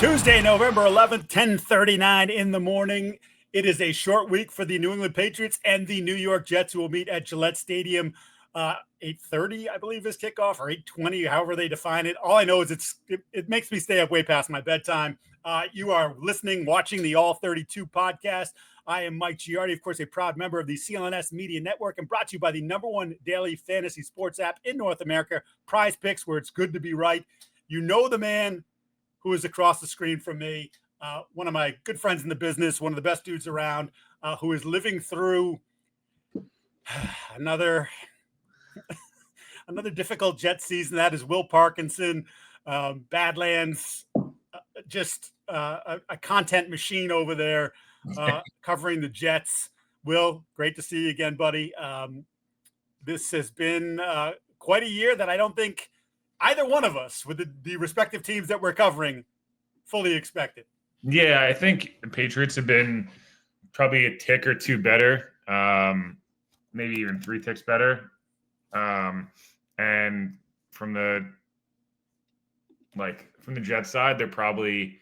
Tuesday, November 11th, 10:39 in the morning. It is a short week for the New England Patriots and the New York Jets, who will meet at Gillette Stadium. 8:30, I believe, is kickoff, or 8:20, however they define it. All I know is it makes me stay up way past my bedtime. You are listening, watching the All 32 podcast. I am Mike Giardi, of course, a proud member of the CLNS Media Network, and brought to you by the #1 daily fantasy sports app in North America, Prizepicks, where it's good to be right. You know the man who is across the screen from me, one of my good friends in the business, one of the best dudes around, who is living through another difficult Jets season. That is Will Parkinson, Badlands, just a content machine over there, covering the Jets. Will, great to see you again, buddy. This has been quite a year that I don't think either one of us, with the respective teams that we're covering, fully expected. Yeah, I think the Patriots have been probably a tick or two better, maybe even 3 ticks better. And from the Jets side, they're probably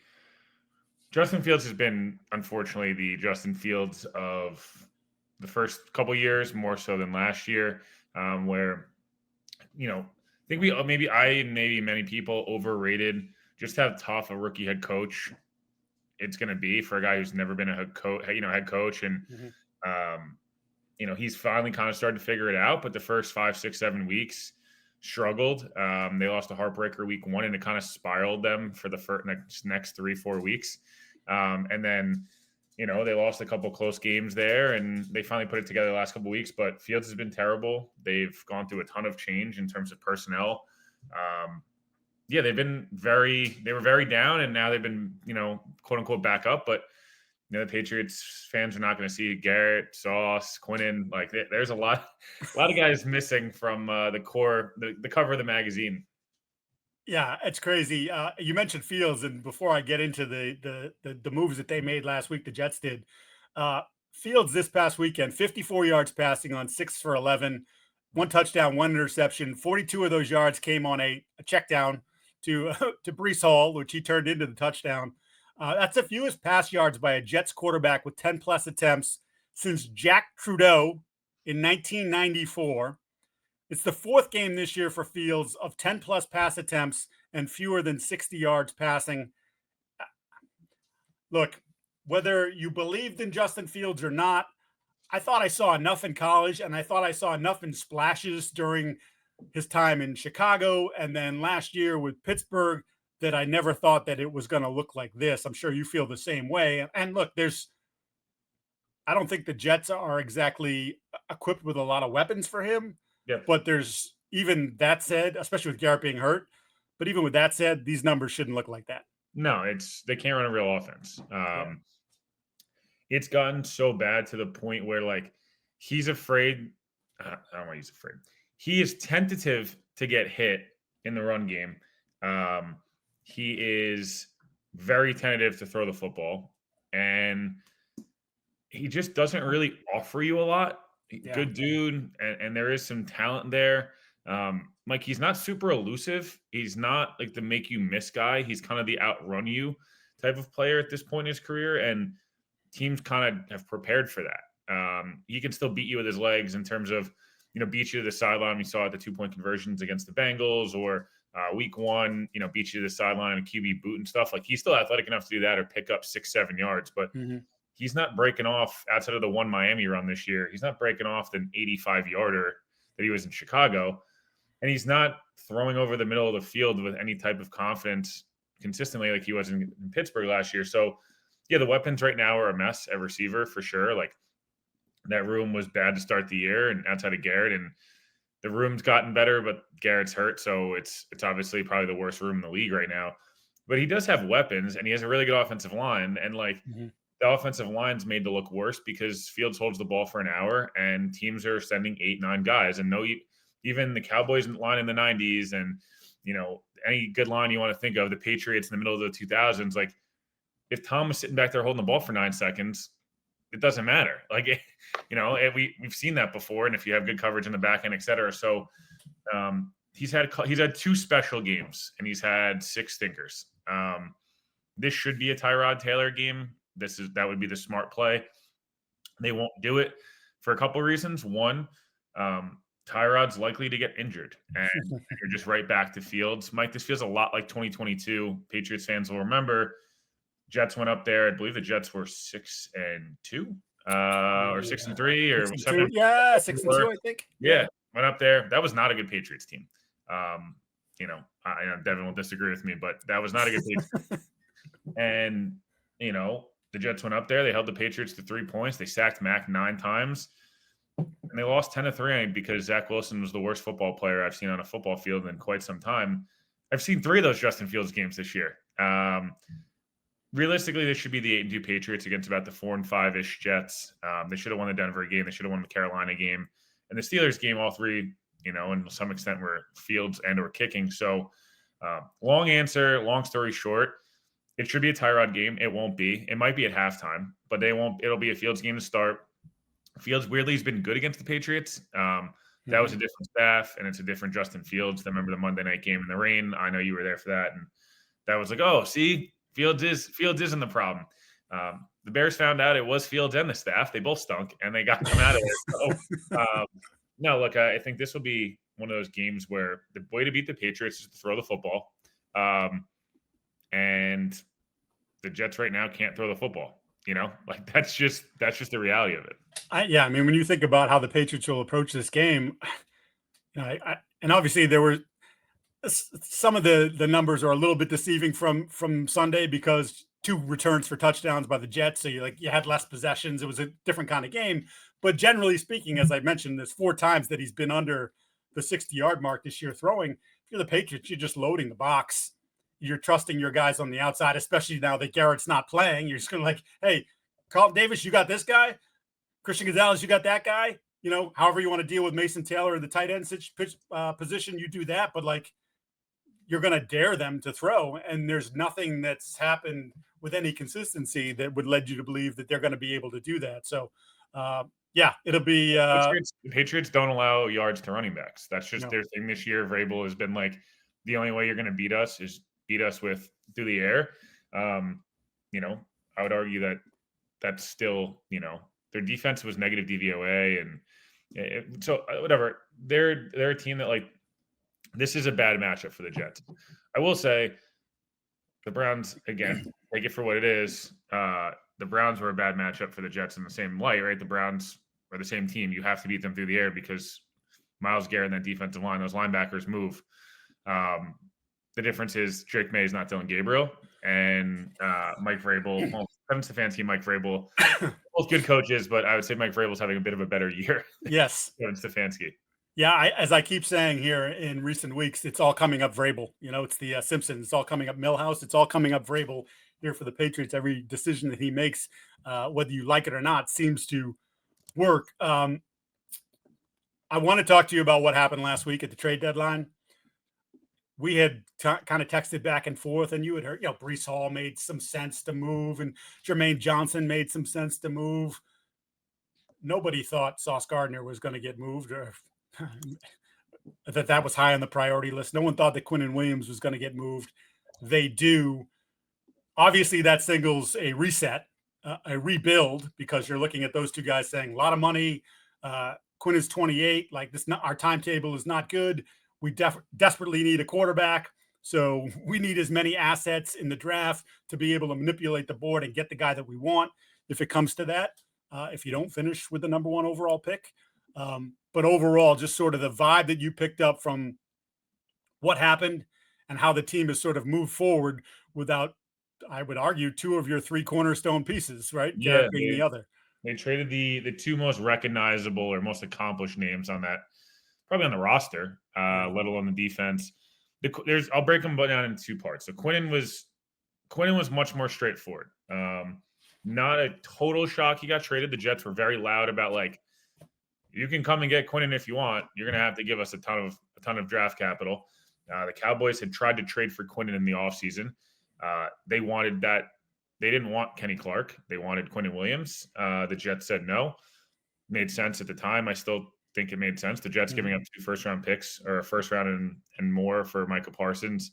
Justin Fields has been, unfortunately, the Justin Fields of the first couple years, more so than last year, where, I think maybe many people overrated just how tough a rookie head coach it's going to be for a guy who's never been a head coach. And, he's finally kind of started to figure it out. But the first 5, 6, 7 weeks struggled. They lost a heartbreaker week 1, and it kind of spiraled them for the next 3, 4 weeks. And then, they lost a couple close games there, and they finally put it together the last couple weeks. But Fields has been terrible. They've gone through a ton of change in terms of personnel. They were very down, and now they've been, quote unquote, back up. But the Patriots fans are not going to see Garrett, Sauce, Quinnen. Like, there's a lot of guys missing from the cover of the magazine. Yeah, it's crazy. You mentioned Fields, and before I get into the moves that they made last week, the Jets did. Fields this past weekend, 54 yards passing on 6 for 11, 1 touchdown, 1 interception. 42 of those yards came on a check down to Breece Hall, which he turned into the touchdown. That's the fewest pass yards by a Jets quarterback with 10-plus attempts since Jack Trudeau in 1994. It's the 4th game this year for Fields of 10-plus pass attempts and fewer than 60 yards passing. Look, whether you believed in Justin Fields or not, I thought I saw enough in college, and I thought I saw enough in splashes during his time in Chicago and then last year with Pittsburgh that I never thought that it was going to look like this. I'm sure you feel the same way. And look, I don't think the Jets are exactly equipped with a lot of weapons for him. Yep. But there's, even that said, especially with Garrett being hurt, but even with that said, these numbers shouldn't look like that. No, they can't run a real offense. It's gotten so bad to the point where, he's afraid. I don't want to use afraid. He is tentative to get hit in the run game. He is very tentative to throw the football, and he just doesn't really offer you a lot. Yeah. Good dude, and there is some talent there. He's not super elusive. He's not like the make you miss guy. He's kind of the outrun you type of player at this point in his career, and teams kind of have prepared for that. He can still beat you with his legs in terms of, beat you to the sideline. We saw it, the 2-point conversions against the Bengals, or week 1, beat you to the sideline and QB boot and stuff. Like, he's still athletic enough to do that or pick up 6, 7 yards, but he's not breaking off outside of the 1 Miami run this year. He's not breaking off the 85-yarder that he was in Chicago. And he's not throwing over the middle of the field with any type of confidence consistently like he was in Pittsburgh last year. So, the weapons right now are a mess at receiver for sure. Like, that room was bad to start the year, and outside of Garrett, and the room's gotten better, but Garrett's hurt. So it's obviously probably the worst room in the league right now. But he does have weapons, and he has a really good offensive line. And the offensive line's made to look worse because Fields holds the ball for an hour, and teams are sending 8, 9 guys. And even the Cowboys line in the 90s, and any good line you want to think of, the Patriots in the middle of the 2000s, like, if Tom was sitting back there holding the ball for 9 seconds, it doesn't matter. We've seen that before. And if you have good coverage in the back end, et cetera. So he's had 2 special games, and he's had 6 stinkers. this should be a Tyrod Taylor game. That would be the smart play. They won't do it for a couple of reasons. One, Tyrod's likely to get injured, and you're just right back to Fields. Mike, this feels a lot like 2022. Patriots fans will remember Jets went up there. I believe the Jets were 6-2, or 6-3, or 7. Yeah, 6-2, I think. Yeah, went up there. That was not a good Patriots team. You know, I know Devin will disagree with me, but that was not a good Patriots team. And you know, the Jets went up there. They held the Patriots to 3 points. They sacked Mac 9 times. And they lost 10-3 because Zach Wilson was the worst football player I've seen on a football field in quite some time. I've seen 3 of those Justin Fields games this year. Realistically, this should be the 8-2 Patriots against about the 4-5-ish Jets. They should have won the Denver game. They should have won the Carolina game. And the Steelers game, all 3, you know, and to some extent were Fields and or kicking. So long answer, long story short, it should be a Tyrod game. It won't be. It might be at halftime, but it'll be a Fields game to start. Fields weirdly has been good against the Patriots. That was a different staff, and it's a different Justin Fields. I remember the Monday night game in the rain. I know you were there for that, and that was like, oh, see, Fields isn't the problem. The Bears found out it was Fields and the staff. They both stunk, and they got them out of there. So, no, look, I think this will be one of those games where the way to beat the Patriots is to throw the football, and the Jets right now can't throw the football. You know, like that's just the reality of it. I mean, when you think about how the Patriots will approach this game, you know, and obviously there were some of the numbers are a little bit deceiving from Sunday because 2 returns for touchdowns by the Jets. So you had less possessions. It was a different kind of game. But generally speaking, as I mentioned, there's 4 times that he's been under the 60-yard mark this year throwing. If you're the Patriots, you're just loading the box. You're trusting your guys on the outside, especially now that Garrett's not playing. You're just going to like, hey, Carlton Davis, you got this guy. Christian Gonzalez, you got that guy. You know, however you want to deal with Mason Taylor in the tight end position, you do that. But like, you're going to dare them to throw, and there's nothing that's happened with any consistency that would lead you to believe that they're going to be able to do that. So, yeah, it'll be. The Patriots don't allow yards to running backs. That's just their thing this year. Vrabel has been like, the only way you're going to beat us is beat us with through the air. You know, I would argue that that's still, you know, their defense was negative DVOA, and so whatever. They're a team that like, this is a bad matchup for the Jets. I will say the Browns, again, take it for what it is. The Browns were a bad matchup for the Jets in the same light, right? The Browns are the same team. You have to beat them through the air because Myles Garrett and that defensive line, those linebackers move. The difference is Drake Maye is not Dylan Gabriel, and Mike Vrabel, Kevin Stefanski, Mike Vrabel, both good coaches, but I would say Mike Vrabel's having a bit of a better year. Yes, Kevin Stefanski. Yeah, as I keep saying here in recent weeks, it's all coming up Vrabel. You know, it's the Simpsons. It's all coming up Millhouse. It's all coming up Vrabel here for the Patriots. Every decision that he makes, whether you like it or not, seems to work. I want to talk to you about what happened last week at the trade deadline. We had kind of texted back and forth, and you had heard, you know, Breece Hall made some sense to move, and Jermaine Johnson made some sense to move. Nobody thought Sauce Gardner was going to get moved, or that was high on the priority list. No one thought that Quinnen Williams was going to get moved. They do. Obviously, that signals a reset, a rebuild, because you're looking at those 2 guys saying a lot of money. Quinn is 28. Like this, our timetable is not good. We desperately need a quarterback. So we need as many assets in the draft to be able to manipulate the board and get the guy that we want if it comes to that, if you don't finish with the number 1 overall pick. But overall, just sort of the vibe that you picked up from what happened and how the team has sort of moved forward without, I would argue, 2 of your 3 cornerstone pieces, right? Yeah, being the other. They traded the 2 most recognizable or most accomplished names on that, probably on the roster, let alone the defense. I'll break them down in 2 parts. So Quinnen was much more straightforward. Not a total shock he got traded. The Jets were very loud about like, you can come and get Quinnen if you want. You're going to have to give us a ton of draft capital. The Cowboys had tried to trade for Quinnen in the offseason. They wanted that. They didn't want Kenny Clark. They wanted Quinnen Williams. The Jets said no. Made sense at the time. I still think it made sense. The Jets giving up 2 first-round picks, or a first round and more for Micah Parsons,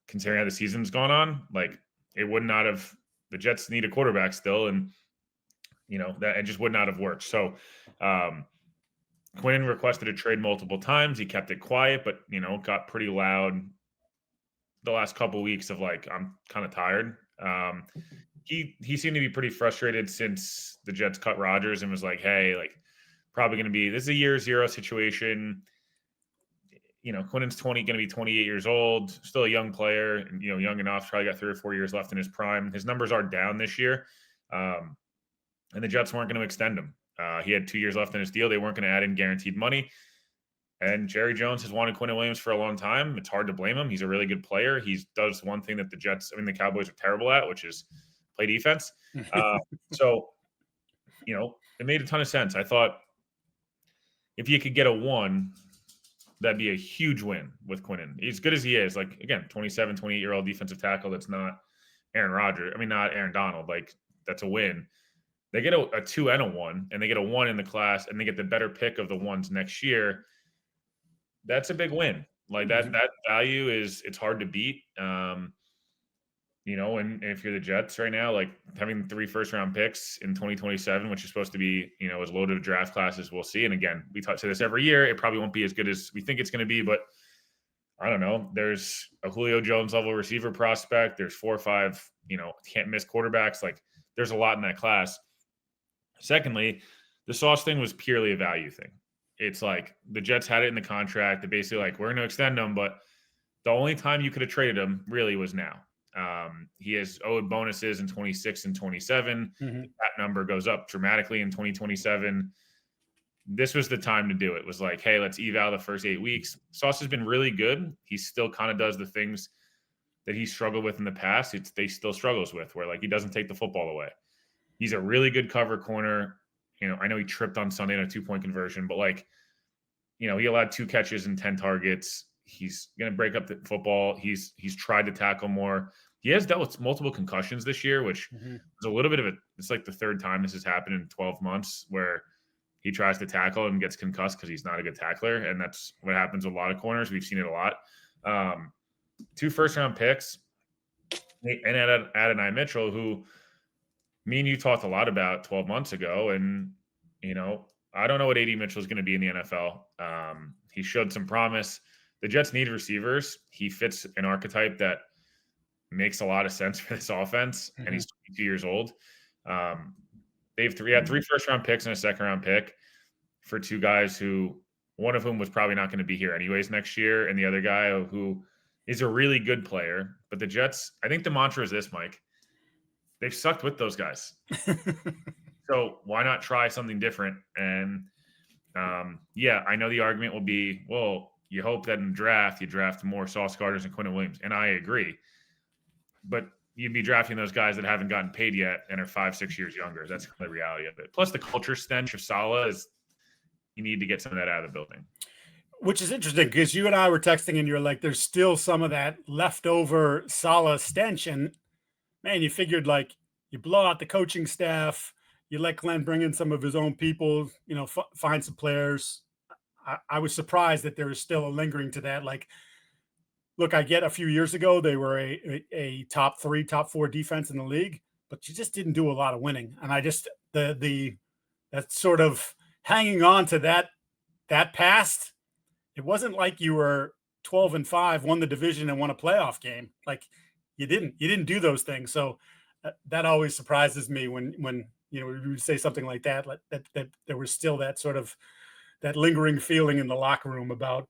considering how the season's gone on, like it would not have. The Jets need a quarterback still, and that it just would not have worked. So Quinn requested a trade multiple times. He kept it quiet, but got pretty loud the last couple weeks of like, I'm kind of tired. He seemed to be pretty frustrated since the Jets cut Rodgers and was like, hey, like probably going to be, this is a year zero situation. Quinnen's going to be 28 years old, still a young player, and young enough, probably got 3 or 4 years left in his prime. His numbers are down this year. And the Jets weren't going to extend him. He had 2 years left in his deal. They weren't going to add in guaranteed money. And Jerry Jones has wanted Quinnen Williams for a long time. It's hard to blame him. He's a really good player. He does one thing that the Cowboys are terrible at, which is play defense. So, it made a ton of sense. I thought if you could get a 1, that'd be a huge win with Quinnen. As good as he is, like, again, 27, 28-year-old defensive tackle, that's not Aaron Rodgers. I mean, not Aaron Donald. Like, that's a win. They get a 2 and a 1, and they get a 1 in the class, and they get the better pick of the 1s next year. That's a big win. Like that value it's hard to beat. And if you're the Jets right now, like having 3 first-round picks in 2027, which is supposed to be, as loaded a draft class as we'll see. And again, we talk to this every year. It probably won't be as good as we think it's going to be, but I don't know. There's a Julio Jones level receiver prospect. There's 4 or 5, can't miss quarterbacks. Like there's a lot in that class. Secondly, the Sauce thing was purely a value thing. It's like the Jets had it in the contract. They're basically like, we're going to extend him, but the only time you could have traded him really was now. He has owed bonuses in 26 and 27. Mm-hmm. That number goes up dramatically in 2027. This was the time to do it. It was like, hey, let's eval the first 8 weeks. Sauce has been really good. He still kind of does the things that he struggled with in the past. They still struggles with, where like he doesn't take the football away. He's a really good cover corner. I know he tripped on Sunday on a 2-point conversion, but like, he allowed 2 catches and 10 targets. He's going to break up the football. He's tried to tackle more. He has dealt with multiple concussions this year, which is a little bit of it's like the 3rd time this has happened in 12 months where he tries to tackle and gets concussed because he's not a good tackler. And that's what happens with a lot of corners. We've seen it a lot. 2 first-round picks and Adonai Mitchell, who me and you talked a lot about 12 months ago. And, I don't know what AD Mitchell is going to be in the NFL. He showed some promise. The Jets need receivers. He fits an archetype that makes a lot of sense for this offense, and he's 22 years old. They had 3 first-round picks and a second-round pick for 2 guys who, one of whom was probably not going to be here anyways next year, and the other guy who is a really good player. But the Jets, I think the mantra is this, Mike. They've sucked with those guys. So why not try something different? And I know the argument will be, well, you hope that in the draft you draft more Sauce Gardners and Quinnen Williams, and I agree. But you'd be drafting those guys that haven't gotten paid yet and are 5-6 years younger. That's the reality of it. Plus, the culture stench of Saleh is you need to get some of that out of the building. Which is interesting because you and I were texting, and you're like, "There's still some of that leftover Saleh stench." And man, you figured like you blow out the coaching staff. You let Glenn bring in some of his own people, find some players. I was surprised that there was still a lingering to that. Like, look, I get a few years ago, they were a top 3, top 4 defense in the league, but you just didn't do a lot of winning. And I just, that sort of hanging on to that past, it wasn't like you were 12-5, won the division and won a playoff game. Like you didn't do those things. So that always surprises me when we would say something like that there was still that sort of that lingering feeling in the locker room about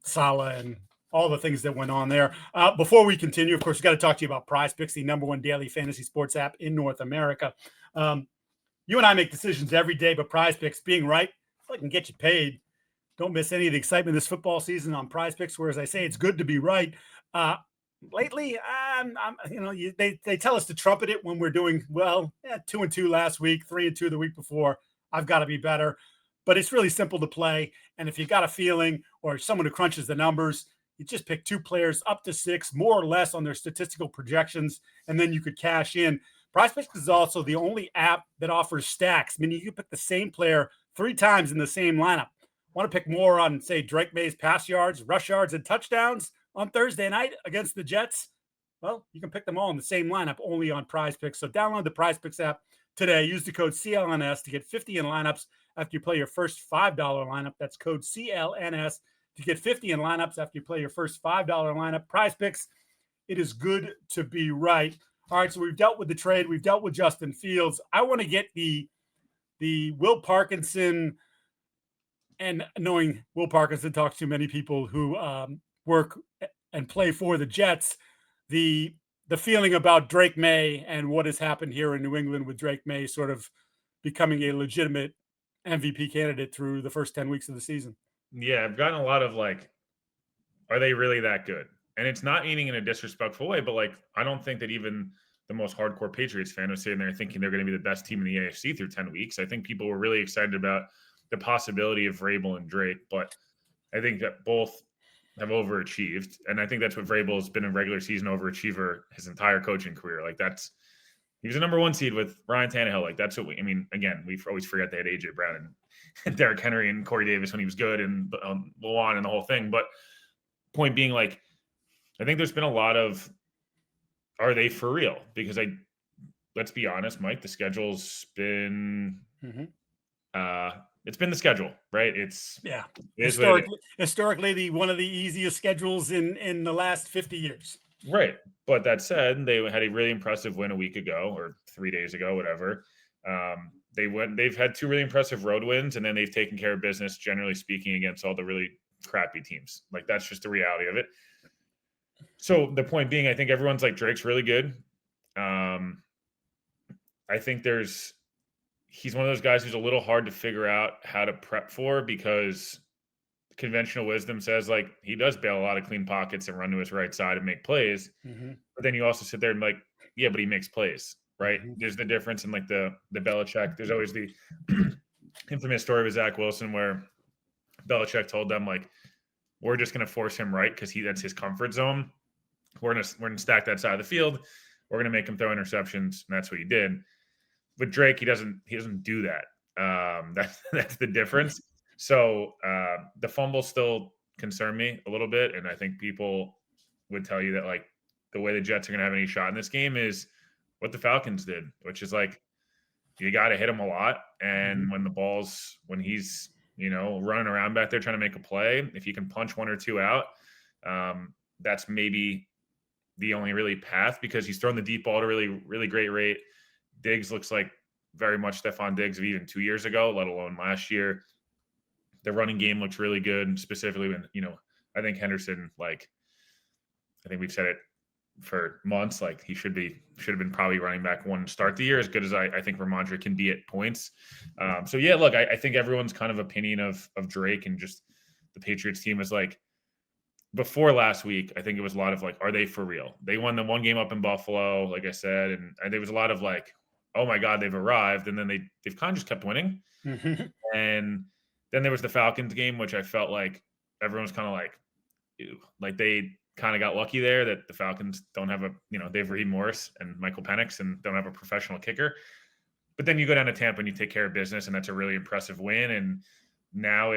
Saleh and all the things that went on there. Before we continue, of course, we've got to talk to you about Prizepicks, the #1 daily fantasy sports app in North America. You and I make decisions every day, but Prizepicks, being right, if I can get you paid, don't miss any of the excitement this football season on Prizepicks, where, as I say, it's good to be right. Lately, they tell us to trumpet it when we're doing well. 2-2 last week, 3-2 the week before. I've got to be better, but it's really simple to play. And if you got a feeling, or someone who crunches the numbers, you just pick 2 players up to 6, more or less, on their statistical projections, and then you could cash in. Prizepicks is also the only app that offers stacks, meaning you can pick the same player 3 times in the same lineup. Want to pick more on, say, Drake Maye's pass yards, rush yards, and touchdowns on Thursday night against the Jets? Well, you can pick them all in the same lineup only on Prizepicks. So download the Prizepicks app today. Use the code CLNS to get 50 in lineups after you play your first $5 lineup. That's code CLNS to get 50 in lineups after you play your first $5 lineup. Prizepicks, it is good to be right. All right, so we've dealt with the trade. We've dealt with Justin Fields. I want to get the Will Parkinson, and knowing Will Parkinson talks to many people who work and play for the Jets, the feeling about Drake Maye and what has happened here in New England with Drake Maye sort of becoming a legitimate MVP candidate through the first 10 weeks of the season. Yeah, I've gotten a lot of like, are they really that good? And it's not meaning in a disrespectful way, but like, I don't think that even the most hardcore Patriots fan was sitting there thinking they're going to be the best team in the AFC through 10 weeks. I think people were really excited about the possibility of Vrabel and Drake, but I think that both have overachieved. And I think that's what Vrabel has been a regular season overachiever his entire coaching career. Like he was a number 1 seed with Ryan Tannehill. Like that's what again, we always forget they had AJ Brown and Derrick Henry and Corey Davis when he was good and Luan and the whole thing. But point being, like, I think there's been a lot of, are they for real? Because let's be honest, Mike, the schedule's been, it's been the schedule, right? It's historically one of the easiest schedules in the last 50 years. Right. But that said, they had a really impressive win a week ago or 3 days ago, whatever. They've had 2 really impressive road wins, and then they've taken care of business, generally speaking, against all the really crappy teams. Like, that's just the reality of it. So the point being, I think everyone's like, Drake's really good. I think he's one of those guys who's a little hard to figure out how to prep for, because conventional wisdom says, like, he does bail a lot of clean pockets and run to his right side and make plays. But then you also sit there and like, yeah, but he makes plays, right? There's the difference in like the Belichick. There's always the infamous story with Zach Wilson where Belichick told them, like, we're just going to force him right because that's his comfort zone. We're gonna stack that side of the field. We're gonna make him throw interceptions, and that's what he did. With Drake, he doesn't do that. That's the difference. So the fumbles still concern me a little bit, and I think people would tell you that, like, the way the Jets are gonna have any shot in this game is what the Falcons did, which is like, you got to hit him a lot, and when he's running around back there trying to make a play, if you can punch 1 or 2 out, that's maybe the only really path, because he's thrown the deep ball at a really, really great rate. Diggs looks like very much Stephon Diggs of even 2 years ago, let alone last year. The running game looks really good, specifically when, I think Henderson, like, I think we've said it for months, like, he should have been probably running back 1 to start the year, as good as I think Ramondre can be at points. So yeah, look, I think everyone's kind of opinion of Drake and just the Patriots team is like, before last week, I think it was a lot of like, are they for real? They won the 1 game up in Buffalo, like I said, and there was a lot of like, oh my God, they've arrived. And then they've kind of just kept winning. And then there was the Falcons game, which I felt like everyone was kind of like, ew. Like, they kind of got lucky there that the Falcons don't have they have Raheem Morris and Michael Penix and don't have a professional kicker. But then you go down to Tampa and you take care of business, and that's a really impressive win. And now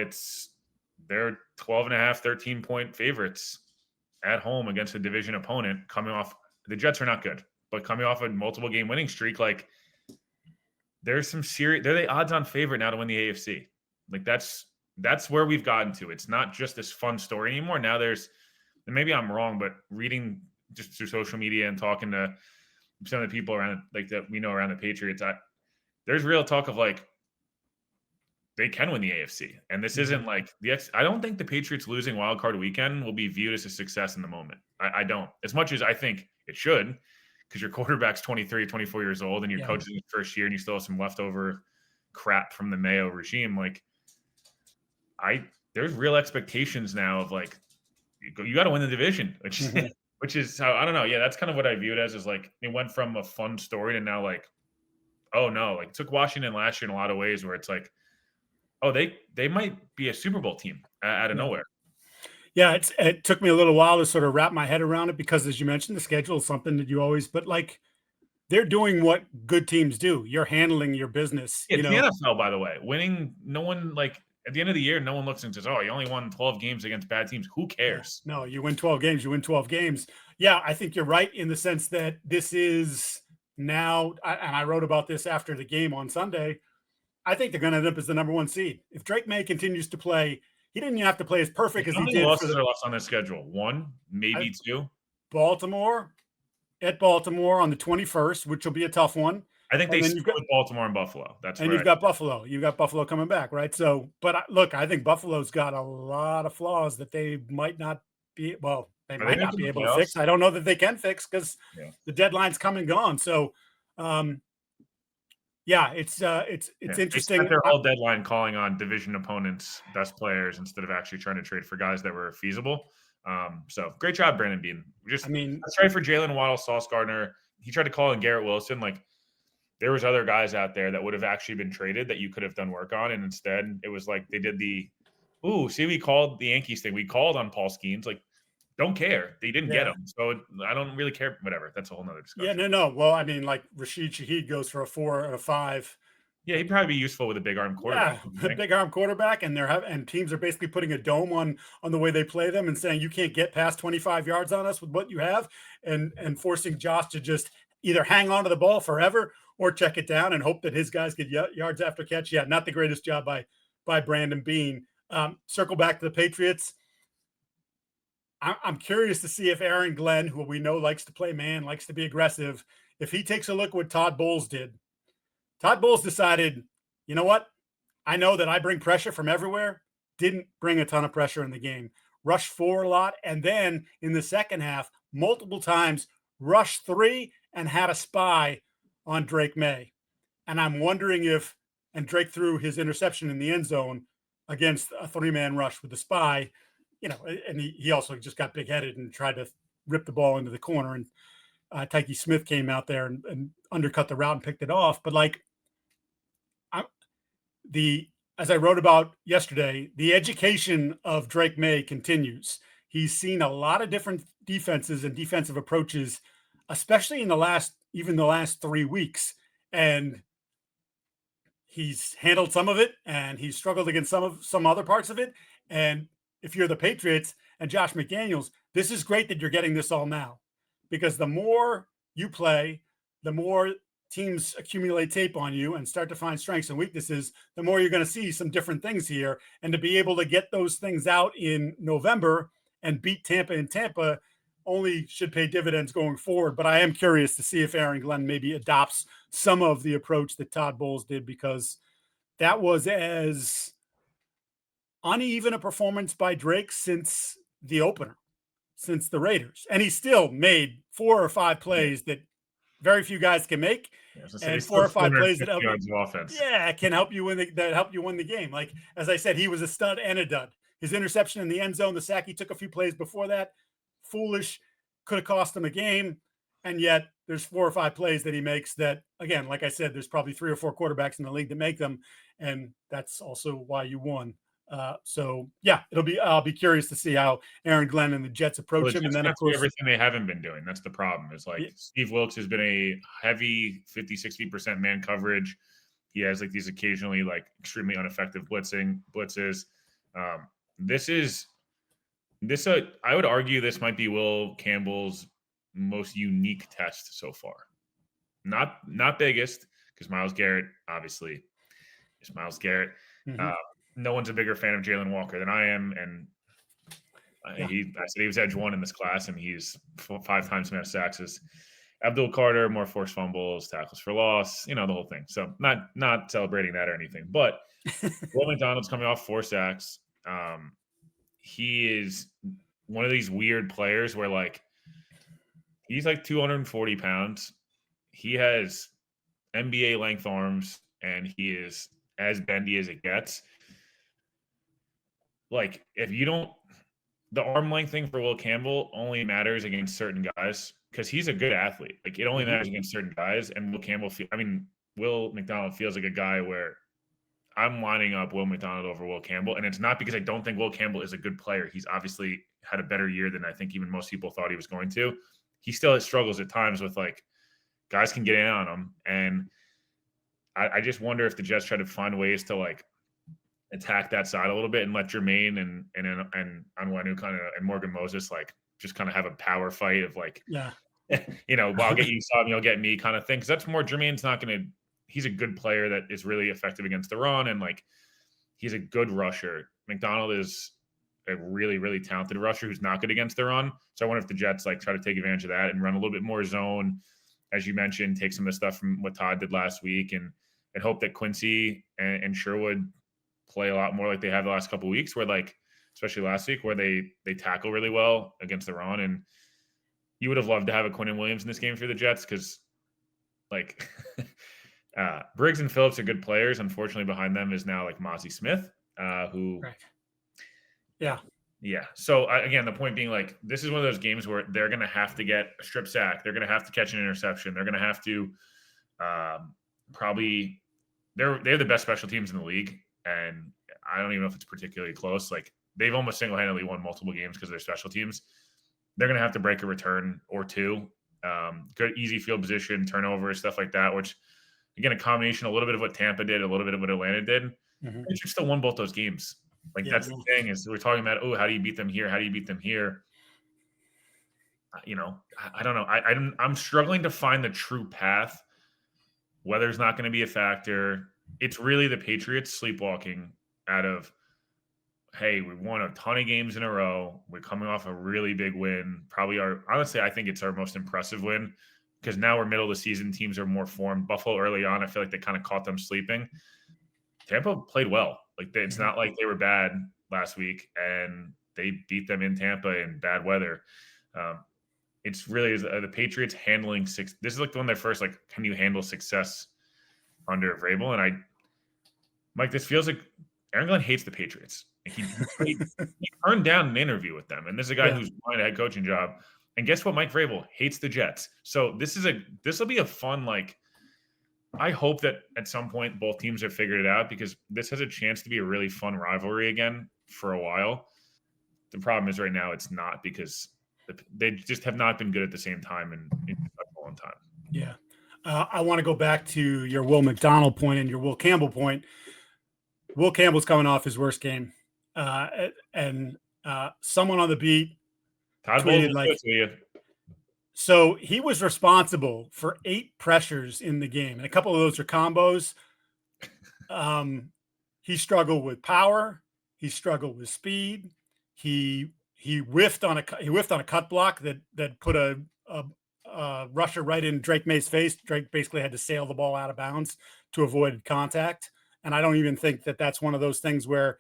they're 12.5, 13-point favorites at home against a division opponent, coming off, the Jets are not good, but coming off a multiple game winning streak, like, there's some serious, they're the odds on favorite now to win the AFC. Like, that's where we've gotten to. It's not just this fun story anymore. Now and maybe I'm wrong, but reading just through social media and talking to some of the people around, like, that we know around the Patriots, there's real talk of like, they can win the AFC. And this isn't like I don't think the Patriots losing wild card weekend will be viewed as a success in the moment. I don't, as much as I think it should, because your quarterback's 23, 24 years old and you're coaching his first year and you still have some leftover crap from the Mayo regime. Like, there's real expectations now of like, you got to win the division, which is how, I don't know. Yeah. That's kind of what I view it as, is like, it went from a fun story to now like, oh no, like, it took Washington last year in a lot of ways where it's like, oh, they might be a Super Bowl team out of nowhere. Yeah, it took me a little while to sort of wrap my head around it, because, as you mentioned, the schedule is something that you always, but like, they're doing what good teams do. You're handling your business. It's the NFL, by the way. Winning, no one, like, at the end of the year, no one looks and says, oh, you only won 12 games against bad teams. Who cares? No, you win 12 games, you win 12 games. Yeah, I think you're right in the sense that this is now, and I wrote about this after the game on Sunday. I think they're going to end up as the number one seed. If Drake Maye continues to play, he didn't even have to play as perfect as How he many did for losses the are left on their schedule? One, maybe two. Baltimore at Baltimore on the 21st, which will be a tough one. I think And they then split with Baltimore and Buffalo. That's and where you've got Buffalo. You've got Buffalo coming back, right? So, but look, I think Buffalo's got a lot of flaws that they might not be. Well, they are they might not making be the able to fix. playoffs? I don't know that they can fix because Yeah. the deadline's come and gone. So, um, yeah, it's Yeah. They spent interesting. their whole deadline calling on division opponents' best players instead of actually trying to trade for guys that were feasible. So great job, Brandon Bean. I mean, Let's trade for Jalen Waddle, Sauce Gardner. He tried to call in Garrett Wilson. Like there was other guys out there that would have actually been traded that you could have done work on, and instead it was like they did we called the Yankees thing. We called on Paul Skeens. Like don't care. They didn't get yeah, him, so I don't really care. Whatever. That's a whole nother yeah, discussion. no. Well, I mean, like Rashid Shaheed goes for a 4 and a 5. Yeah, he'd probably be useful with a big arm quarterback. Yeah, big arm quarterback, and and teams are basically putting a dome on the way they play them and saying you can't get past 25 yards on us with what you have, and forcing Josh to just either hang on to the ball forever or check it down and hope that his guys get yards after catch. Yeah, not the greatest job by Brandon Bean. Circle back to the Patriots. I'm curious to see if Aaron Glenn, who we know likes to play man, likes to be aggressive, if he takes a look at what Todd Bowles did. Todd Bowles decided, you know what? I know that I bring pressure from everywhere. Didn't bring a ton of pressure in the game. Rushed 4 a lot. And then in the second half, multiple times, rushed 3 and had a spy on Drake Maye. And I'm wondering if, and Drake threw his interception in the end zone against a 3-man rush with the spy, and he also just got big headed and tried to rip the ball into the corner. And Tyke Smith came out there and undercut the route and picked it off. But like, as I wrote about yesterday, the education of Drake Maye continues. He's seen a lot of different defenses and defensive approaches, especially in the last 3 weeks. And he's handled some of it and he's struggled against some other parts of it. And if you're the Patriots and Josh McDaniels, this is great that you're getting this all now, because the more you play, the more teams accumulate tape on you and start to find strengths and weaknesses, the more you're going to see some different things here. And to be able to get those things out in November and beat Tampa in Tampa only should pay dividends going forward. But I am curious to see if Aaron Glenn maybe adopts some of the approach that Todd Bowles did, because that was as uneven a performance by Drake since the opener, since the Raiders. And he still made 4 or 5 plays that very few guys can make, and 4 or 5 plays that help you offense. Yeah, can help you win the game. Like, as I said, he was a stud and a dud. His interception in the end zone, the sack he took a few plays before that, foolish, could have cost him a game. And yet there's 4 or 5 plays that he makes that, again, like I said, there's probably 3 or 4 quarterbacks in the league that make them, and that's also why you won. So yeah, I'll be curious to see how Aaron Glenn and the Jets approach him. And then, of course, everything they haven't been doing. That's the problem. Is like Steve Wilkes has been a heavy 50-60% man coverage. He has like these occasionally like extremely ineffective blitzes. I would argue this might be Will Campbell's most unique test so far. Not biggest, because Myles Garrett obviously is Myles Garrett. Mm-hmm. No one's a bigger fan of Jalen Walker than I am, and I said he was edge 1 in this class, and he's 5 times more sacks as Abdul Carter, more forced fumbles, tackles for loss, the whole thing. So not celebrating that or anything, but Will McDonald's coming off 4 sacks. He is one of these weird players where like he's like 240 pounds. He has NBA length arms, and he is as bendy as it gets. Like, if you don't, the arm length thing for Will Campbell only matters against certain guys, because he's a good athlete. Like, it only matters against certain guys. And Will McDonald feels like a guy where I'm lining up Will McDonald over Will Campbell. And it's not because I don't think Will Campbell is a good player. He's obviously had a better year than I think even most people thought he was going to. He still struggles at times with like guys can get in on him. And I just wonder if the Jets try to find ways to like attack that side a little bit and let Jermaine and Anwanu kind of and Morgan Moses like just kind of have a power fight of like, Yeah. well, I'll get you some, you'll get me kind of thing. Because that's more Jermaine's not going to. He's a good player that is really effective against the run, and like he's a good rusher. McDonald is a really, really talented rusher who's not good against the run. So I wonder if the Jets like try to take advantage of that and run a little bit more zone, as you mentioned, take some of the stuff from what Todd did last week, and hope that Quincy and Sherwood play a lot more like they have the last couple of weeks, where like especially last week where they tackle really well against the run. And you would have loved to have a Quinnen Williams in this game for the Jets because like Briggs and Phillips are good players. Unfortunately, behind them is now like Mozzie Smith, who, Right. Yeah. Yeah. So again, the point being like, this is one of those games where they're going to have to get a strip sack. They're going to have to catch an interception. They're going to have to probably they're the best special teams in the league. And I don't even know if it's particularly close. Like they've almost single-handedly won multiple games because of their special teams. They're going to have to break a return or two. Good, easy field position, turnover, stuff like that, which again, a combination, a little bit of what Tampa did, a little bit of what Atlanta did. Mm-hmm. But you still won both those games. Like that's the thing is we're talking about, how do you beat them here? How do you beat them here? I don't know. I'm struggling to find the true path. Weather's not going to be a factor. It's really the Patriots sleepwalking out of, hey, we won a ton of games in a row. We're coming off a really big win. Honestly, I think it's our most impressive win because now we're middle of the season. Teams are more formed. Buffalo early on, I feel like they kind of caught them sleeping. Tampa played well. Like it's not like they were bad last week, and they beat them in Tampa in bad weather. It's really the Patriots handling six. This is like the one they're first like, can you handle success under Vrabel? And Mike, this feels like Aaron Glenn hates the Patriots. He turned down an interview with them, and this is a guy who's wanting a head coaching job. And guess what? Mike Vrabel hates the Jets. So this will be a fun like. I hope that at some point both teams have figured it out because this has a chance to be a really fun rivalry again for a while. The problem is right now it's not because they just have not been good at the same time in a long time. Yeah. I want to go back to your Will McDonald point and your Will Campbell point. Will Campbell's coming off his worst game. And someone on the beat Todd tweeted so he was responsible for 8 pressures in the game, and a couple of those are combos. He struggled with power. He struggled with speed. He whiffed on a cut block that put a rusher right in Drake Maye's face. Drake basically had to sail the ball out of bounds to avoid contact. And I don't even think that that's one of those things where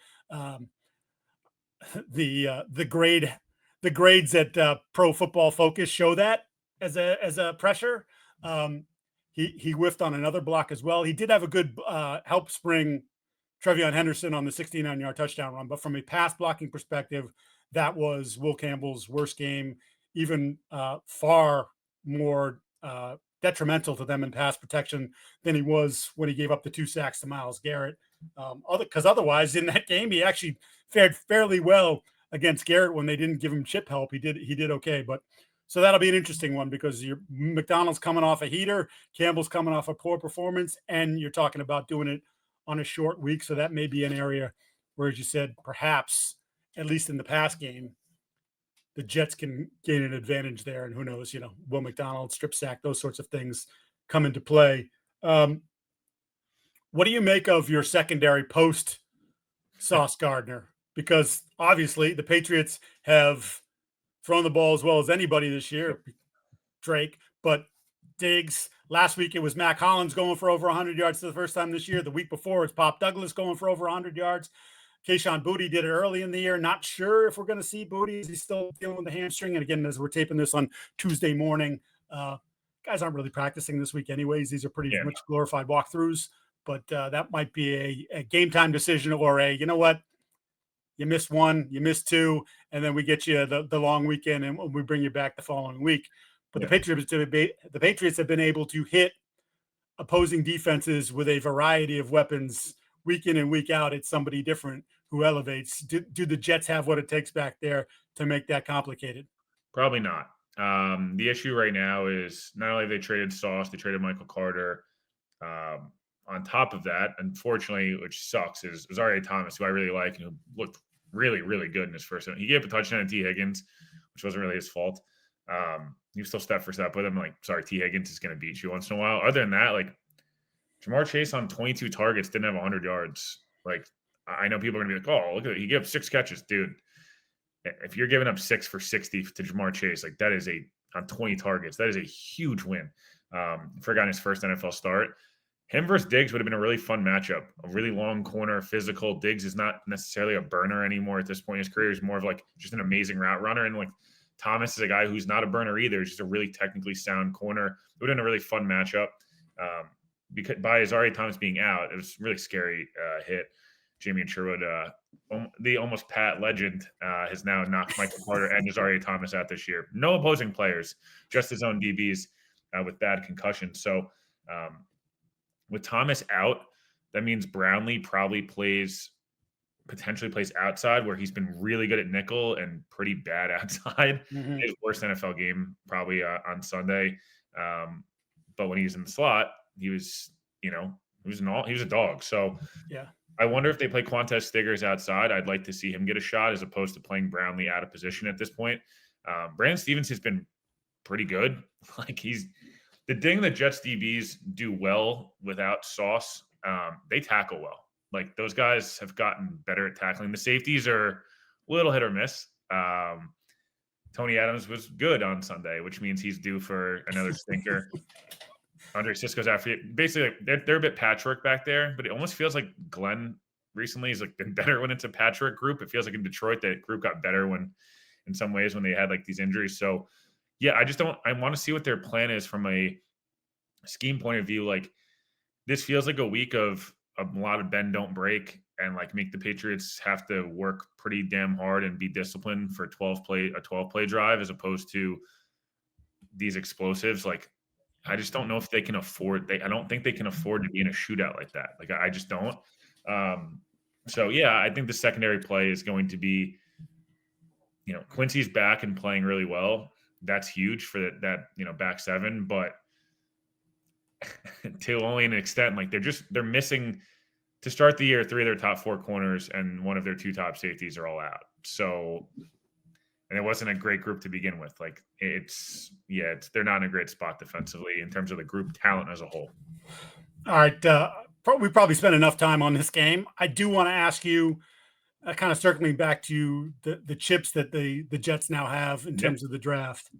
the grades at Pro Football Focus show that as a pressure. He whiffed on another block as well. He did have a good help spring Trevion Henderson on the 69-yard touchdown run, but from a pass blocking perspective, that was Will Campbell's worst game, even far more detrimental to them in pass protection than he was when he gave up the 2 sacks to Myles Garrett. Because otherwise, in that game, he actually fared fairly well against Garrett when they didn't give him chip help. He did okay, but so that'll be an interesting one because McDonald's coming off a heater, Campbell's coming off a poor performance, and you're talking about doing it on a short week. So that may be an area where, as you said, perhaps at least in the pass game, the Jets can gain an advantage there. And who knows, Will McDonald, strip sack, those sorts of things come into play. What do you make of your secondary post Sauce Gardner? Because obviously the Patriots have thrown the ball as well as anybody this year, Drake, but Diggs. Last week it was Mac Hollins going for over 100 yards for the first time this year. The week before it's Pop Douglas going for over 100 yards. Kayshon Boutte did it early in the year. Not sure if we're going to see Boutte. He's still dealing with the hamstring. And again, as we're taping this on Tuesday morning, guys aren't really practicing this week anyways. These are pretty much glorified walkthroughs, but that might be a game time decision or you know what? You missed 1, you missed 2, and then we get you the long weekend and we bring you back the following week. But the Patriots have been able to hit opposing defenses with a variety of weapons week in and week out. It's somebody different who elevates. Do the Jets have what it takes back there to make that complicated? Probably not. The issue right now is not only they traded Sauce, they traded Michael Carter. On top of that, unfortunately, which sucks, is Azareye'h Thomas, who I really like and who looked really, really good in his first one. He gave up a touchdown to T. Higgins, which wasn't really his fault. He was still step for step with him. Like, sorry, T. Higgins is going to beat you once in a while. Other than that, like, Jamar Chase on 22 targets didn't have 100 yards. Like, I know people are going to be like, oh, look at it. He gave up 6 catches. Dude, if you're giving up 6 for 60 to Jamar Chase, like, that is on 20 targets, that is a huge win for a guy in his first NFL start. Him versus Diggs would have been a really fun matchup. A really long corner, physical. Diggs is not necessarily a burner anymore at this point in his career. He's more of like just an amazing route runner. And like Thomas is a guy who's not a burner either. He's just a really technically sound corner. It would have been a really fun matchup. Because by Azaria Thomas being out, it was a really scary hit. Jamie and Sherwood, the almost Pat legend, has now knocked Michael Carter and Azaria Thomas out this year. No opposing players, just his own DBs with bad concussions. So with Thomas out, that means Brownlee probably potentially plays outside, where he's been really good at nickel and pretty bad outside. Mm-hmm. His worst NFL game probably on Sunday. But when he was in the slot, he was a dog. So yeah, I wonder if they play Quantez Stiggers outside. I'd like to see him get a shot as opposed to playing Brownlee out of position at this point. Brandon Stevens has been pretty good. Like, he's the thing that Jets DBs do well without Sauce. They tackle well. Like, those guys have gotten better at tackling. The safeties are a little hit or miss. Tony Adams was good on Sunday, which means he's due for another stinker. Andre Sisco's after it. Basically, they're a bit patchwork back there, but it almost feels like Glenn recently has like been better when it's a patchwork group. It feels like in Detroit that group got better when, in some ways, when they had like these injuries. So yeah, I want to see what their plan is from a scheme point of view. Like, this feels like a week of a lot of bend don't break and like make the Patriots have to work pretty damn hard and be disciplined for a 12 play drive, as opposed to these explosives. Like, I just don't know if they can afford. I don't think they can afford to be in a shootout like that. Like, I just don't. So yeah, I think the secondary play is going to be, Quincy's back and playing really well. That's huge for that back seven, but to only an extent. Like, they're missing to start the year 3 of their top 4 corners and one of their 2 top safeties are all out. So, and it wasn't a great group to begin with. Like, they're not in a great spot defensively in terms of the group talent as a whole. All right. We probably spent enough time on this game. I do want to ask you, kind of circling back to the chips that the Jets now have in terms of the draft.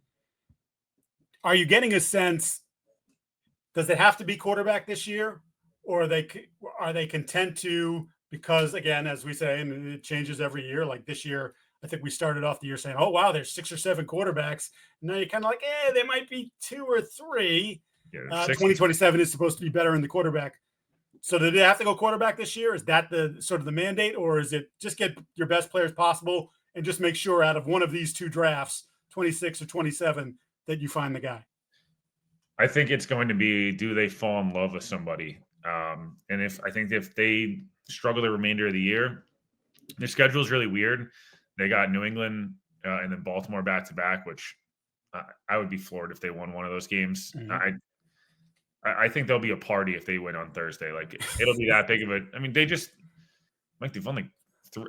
Are you getting a sense, does it have to be quarterback this year, or are they content to, because again, as we say, and it changes every year, like this year, I think we started off the year saying, oh, wow, there's 6 or 7 quarterbacks. And now you're kind of like, there might be 2 or 3. Yeah, 2027 is supposed to be better in the quarterback. So did they have to go quarterback this year? Is that the sort of the mandate, or is it just get your best players possible and just make sure out of one of these 2 drafts, 26 or 27, that you find the guy? I think it's going to be, do they fall in love with somebody? And if they struggle the remainder of the year, their schedule is really weird. They got New England and then Baltimore back-to-back, which I would be floored if they won one of those games. Mm-hmm. I think there'll be a party if they win on Thursday. Like, it'll be that big of a – I mean, they've won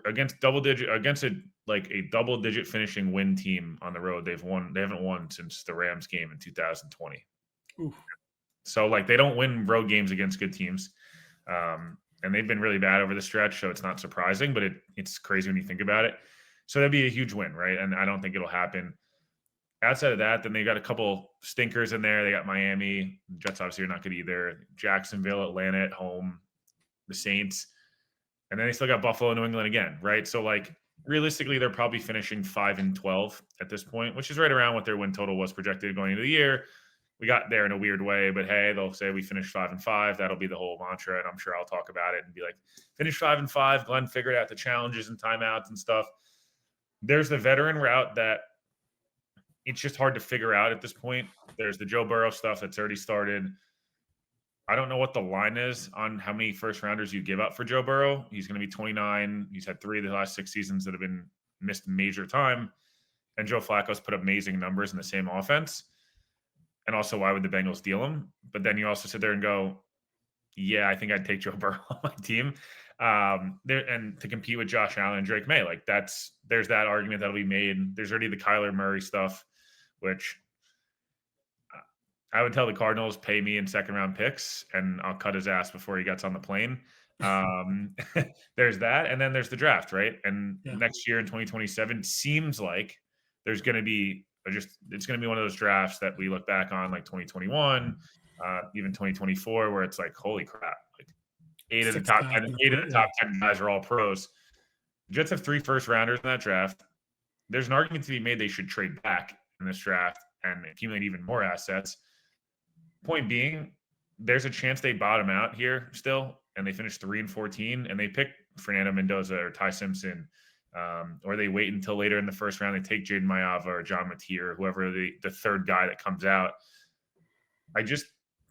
against a double-digit finishing win team on the road. They haven't won since the Rams game in 2020. Oof. So, like, they don't win road games against good teams. And they've been really bad over the stretch, so it's not surprising, but it's crazy when you think about it. So that'd be a huge win, right? And I don't think it'll happen. Outside of that, then they've got a couple stinkers in there. They got Miami. The Jets obviously are not good either. Jacksonville, Atlanta at home, the Saints. And then they still got Buffalo, New England again, right? So, like, realistically, they're probably finishing 5-12 at this point, which is right around what their win total was projected going into the year. We got there in a weird way, but hey, they'll say we finished 5-5. That'll be the whole mantra, and I'm sure I'll talk about it and be like, finish 5-5. Glenn figured out the challenges and timeouts and stuff. There's the veteran route that it's just hard to figure out at this point. There's the Joe Burrow stuff that's already started. I don't know what the line is on how many first-rounders you give up for Joe Burrow. He's going to be 29. He's had 3 of the last 6 seasons that have been missed major time, and Joe Flacco's put up amazing numbers in the same offense. And also, why would the Bengals deal him? But then you also sit there and go, yeah, I think I'd take Joe Burrow on my team. There and to compete with Josh Allen and Drake Maye. Like there's that argument that'll be made. There's already the Kyler Murray stuff, which I would tell the Cardinals, pay me in second round picks and I'll cut his ass before he gets on the plane. There's that. And then there's the draft, right? And next year in 2027 seems like there's going to be it's going to be one of those drafts that we look back on like 2021, even 2024, where it's like, holy crap, like eight of the top 10 guys are all pros. The Jets have 3 first rounders in that draft. There's an argument to be made they should trade back in this draft and accumulate even more assets. Point being, there's a chance they bottom out here still, and they finish 3-14, and they pick Fernando Mendoza or Ty Simpson, or they wait until later in the first round. They take Jaden Mayava or John Mateer, or whoever the third guy that comes out.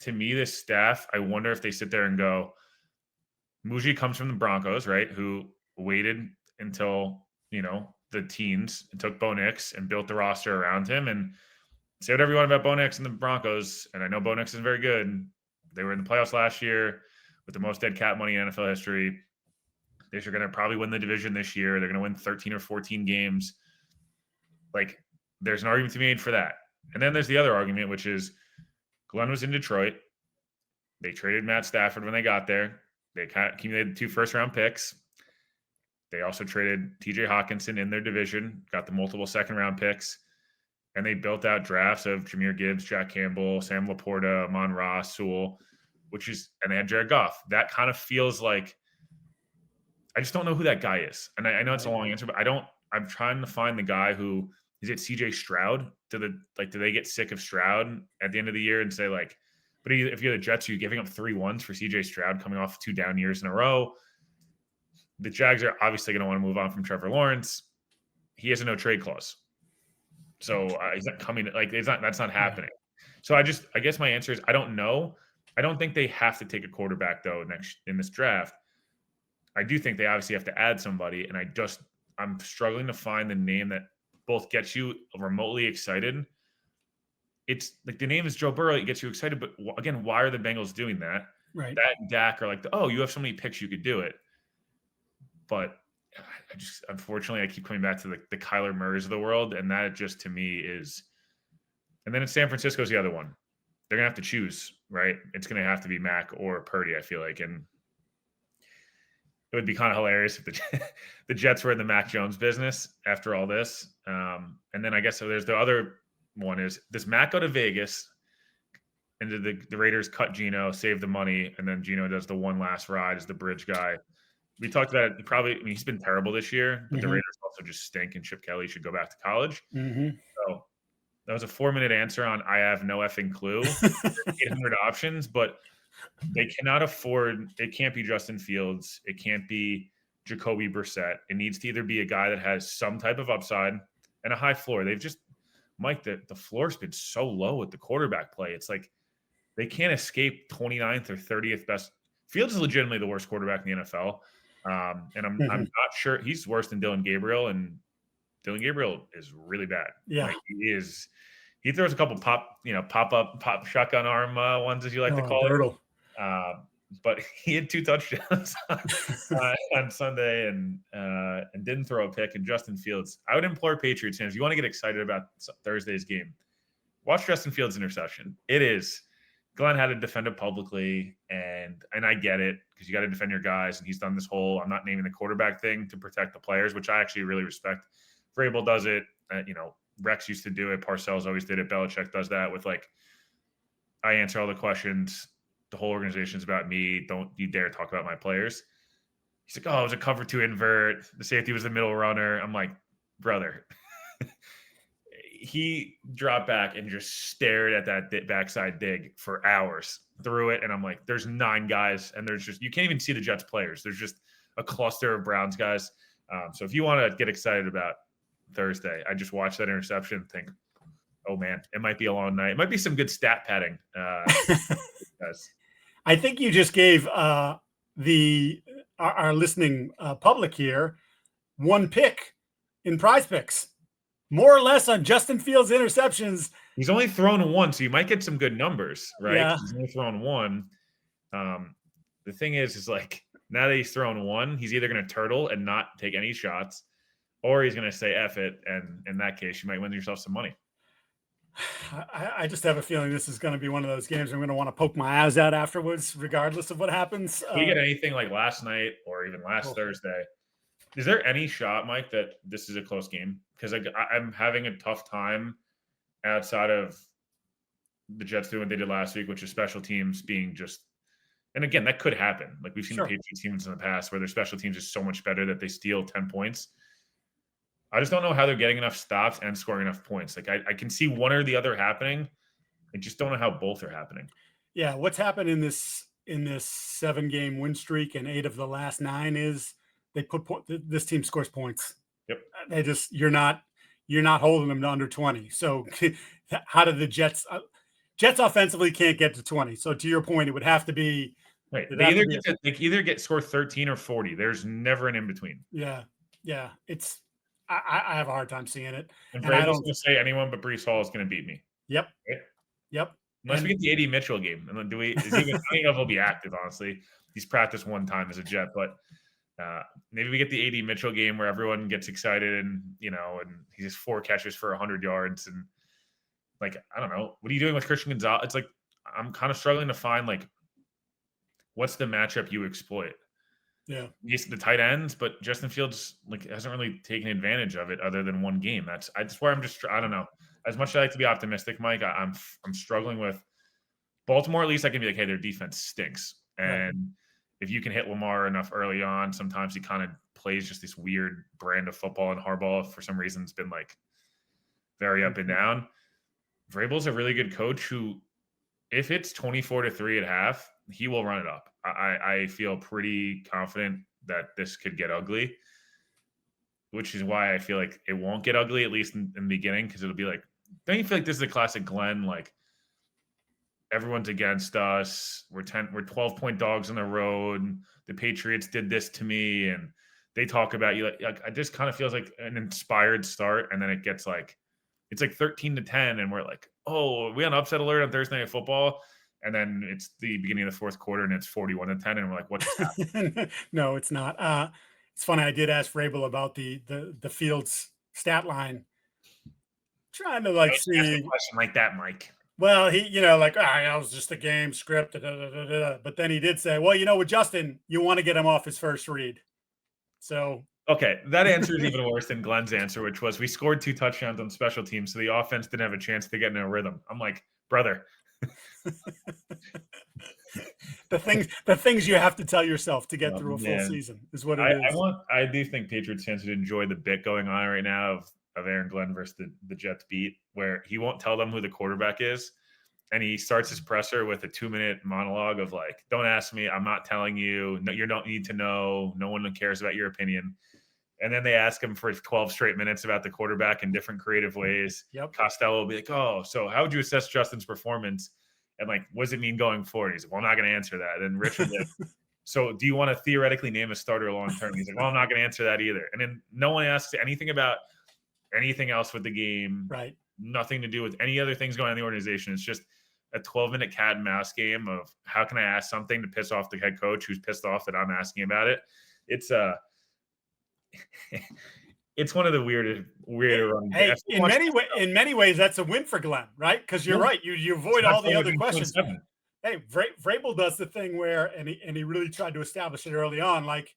To me, this staff, I wonder if they sit there and go, Muji comes from the Broncos, right, who waited until, the teens and took Bo Nix and built the roster around him. And say whatever you want about Bo Nix and the Broncos, and I know Bo Nix is very good. They were in the playoffs last year with the most dead cap money in NFL history. They're going to probably win the division this year. They're going to win 13 or 14 games. Like, there's an argument to be made for that. And then there's the other argument, which is Glenn was in Detroit. They traded Matt Stafford when they got there. They accumulated 2 first-round picks. They also traded TJ Hawkinson in their division, got the multiple second-round picks. And they built out drafts of Jahmyr Gibbs, Jack Campbell, Sam Laporta, Amon Ross, Sewell, and they had Jared Goff. That kind of feels like I just don't know who that guy is. And I know it's a long answer, but I'm trying to find the guy who is it CJ Stroud? Do they get sick of Stroud at the end of the year and say like, but if you're the Jets, are you giving up 3 1s for CJ Stroud coming off 2 down years in a row? The Jags are obviously going to want to move on from Trevor Lawrence. He has a no trade clause. So he's not coming. Like that's not happening. So I guess my answer is I don't know. I don't think they have to take a quarterback though in this draft. I do think they obviously have to add somebody, and I'm struggling to find the name that both gets you remotely excited. It's like the name is Joe Burrow. It gets you excited, but again, why are the Bengals doing that? Right. That and Dak are like, you have so many picks, you could do it. But unfortunately, I keep coming back to the Kyler Murrays of the world, and that just to me is. And then in San Francisco's the other one. They're gonna have to choose, right? It's gonna have to be Mac or Purdy, I feel like, and it would be kind of hilarious if the Jets were in the Mac Jones business after all this. And then I guess there's the other one is does Mac go to Vegas, and the Raiders cut Geno, save the money, and then Geno does the one last ride as the bridge guy. We talked about it. He's been terrible this year, but the Raiders also just stink, and Chip Kelly should go back to college. So that was a 4-minute answer on I have no effing clue. 800 options, but they cannot afford. It can't be Justin Fields. It can't be Jacoby Brissett. It needs to either be a guy that has some type of upside and a high floor. They've just, Mike, the floor's been so low with the quarterback play. It's like they can't escape 29th or 30th best. Fields is legitimately the worst quarterback in the NFL. And I'm not sure he's worse than Dylan Gabriel, and Dylan Gabriel is really bad. Yeah, like he throws a couple pop shotgun arm ones, as you like to call it. But he had 2 touchdowns on Sunday and didn't throw a pick. And Justin Fields, I would implore Patriots fans, if you want to get excited about Thursday's game, watch Justin Fields' interception. It is. Glenn had to defend it publicly, and I get it because you got to defend your guys, and he's done this whole I'm not naming the quarterback thing to protect the players, which I actually really respect. Vrabel does it. Rex used to do it. Parcells always did it. Belichick does that with I answer all the questions. The whole organization's about me. Don't you dare talk about my players. He's like, it was a cover 2 invert. The safety was the middle runner. I'm like, brother. He dropped back and just stared at that backside dig for hours, threw it. And I'm like, there's 9 guys, and you can't even see the Jets players. There's just a cluster of Browns guys. So if you want to get excited about Thursday, I just watch that interception and think, oh man, it might be a long night. It might be some good stat padding. I think you just gave our listening public here 1 pick in Prizepicks. More or less on Justin Fields' interceptions. He's only thrown 1, so you might get some good numbers, right? Yeah. He's only thrown 1. The thing is Now that he's thrown one, he's either going to turtle and not take any shots, or he's going to say F it. And in that case, you might win yourself some money. I just have a feeling this is going to be one of those games I'm going to want to poke my eyes out afterwards, regardless of what happens. If we get anything like last night or even last Thursday, is there any shot, Mike, that this is a close game? Because I'm having a tough time outside of the Jets doing what they did last week, which is special teams being just – and again, that could happen. Like we've seen Patriots teams in the past where their special teams is so much better that they steal 10 points. I just don't know how they're getting enough stops and scoring enough points. Like I can see one or the other happening. I just don't know how both are happening. Yeah, what's happened in this 7-game win streak and 8 of the last 9 is they put this team scores points. Yep. They just you're not holding them to under 20. So how do the Jets offensively can't get to 20? So to your point, it would have to be right. They either get score 13 or 40. There's never an in between. Yeah. It's I have a hard time seeing it. And I don't going to say anyone but Breece Hall is going to beat me. Yep. Right? Yep. Unless we get the AD Mitchell game, and then I don't know if he'll be active. Honestly, he's practiced one time as a Jet, but maybe we get the AD Mitchell game where everyone gets excited and and he has 4 catches for 100 yards and like I don't know. What are you doing with Christian Gonzalez? It's like I'm kind of struggling to find like what's the matchup you exploit. Yeah, he's the tight ends, but Justin Fields hasn't really taken advantage of it other than one game. That's where I'm just I don't know. As much as I like to be optimistic, Mike, I'm struggling with Baltimore. At least I can be like, hey, their defense stinks, and if you can hit Lamar enough early on, sometimes he kind of plays just this weird brand of football. And Harbaugh, for some reason, has been like very up and down. Vrabel's a really good coach who, if it's 24-3 at half, he will run it up. I feel pretty confident that this could get ugly, which is why I feel like it won't get ugly, at least in the beginning, because it'll be like, don't you feel like this is a classic Glenn, like everyone's against us, we're 12-point dogs on the road, the Patriots did this to me, and they talk about you like it just kind of feels like an inspired start, and then it gets like it's like 13-10, and we're like, oh, we on upset alert on Thursday Night Football. And then it's the beginning of the fourth quarter, and it's 41-10, and we're like, "What just happened?" No, it's not. It's funny. I did ask Vrabel about the Fields stat line, trying to see a question like that, Mike. Well, he, that was just a game script. But then he did say, well, with Justin, you want to get him off his first read. So okay, that answer is even worse than Glenn's answer, which was we scored 2 touchdowns on special teams, so the offense didn't have a chance to get in a rhythm. I'm like, brother. the things you have to tell yourself to get through a full season is what it is. I do think Patriots fans would enjoy the bit going on right now of Aaron Glenn versus the Jets beat, where he won't tell them who the quarterback is, and he starts his presser with a 2-minute monologue of like, "Don't ask me, I'm not telling you. No, you don't need to know. No one cares about your opinion." And then they ask him for 12 straight minutes about the quarterback in different creative ways. Yep. Costello will be like, "Oh, so how would you assess Justin's performance? And like, what does it mean going forward?" He's like, "Well, I'm not going to answer that." And Richard, like, "So do you want to theoretically name a starter long term?" He's like, "Well, I'm not going to answer that either." And then no one asks anything about anything else with the game. Right. Nothing to do with any other things going on in the organization. It's just a 12-minute cat and mouse game of how can I ask something to piss off the head coach who's pissed off that I'm asking about it. It's it's one of the weirder. Hey, in many ways, that's a win for Glenn, right? Because you're right. You avoid all the other questions. Hey, Vrabel does the thing where, and he really tried to establish it early on, like,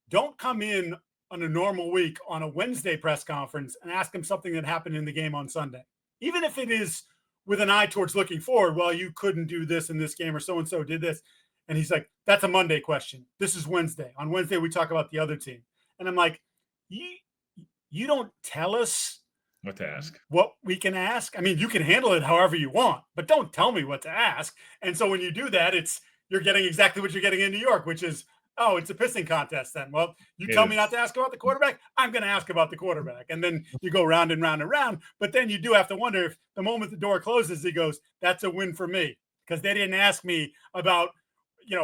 don't come in on a normal week on a Wednesday press conference and ask him something that happened in the game on Sunday, even if it is with an eye towards looking forward. Well, you couldn't do this in this game, or so and so did this, and he's like, "That's a Monday question. This is Wednesday. On Wednesday, we talk about the other team." And I'm like, you don't tell us what to ask, what we can ask. I mean, you can handle it however you want, but don't tell me what to ask. And so when you do that, you're getting exactly what you're getting in New York, which is, oh, it's a pissing contest then. Well, you tell me not to ask about the quarterback, I'm going to ask about the quarterback. And then you go round and round and round. But then you do have to wonder if the moment the door closes, he goes, "That's a win for me," because they didn't ask me about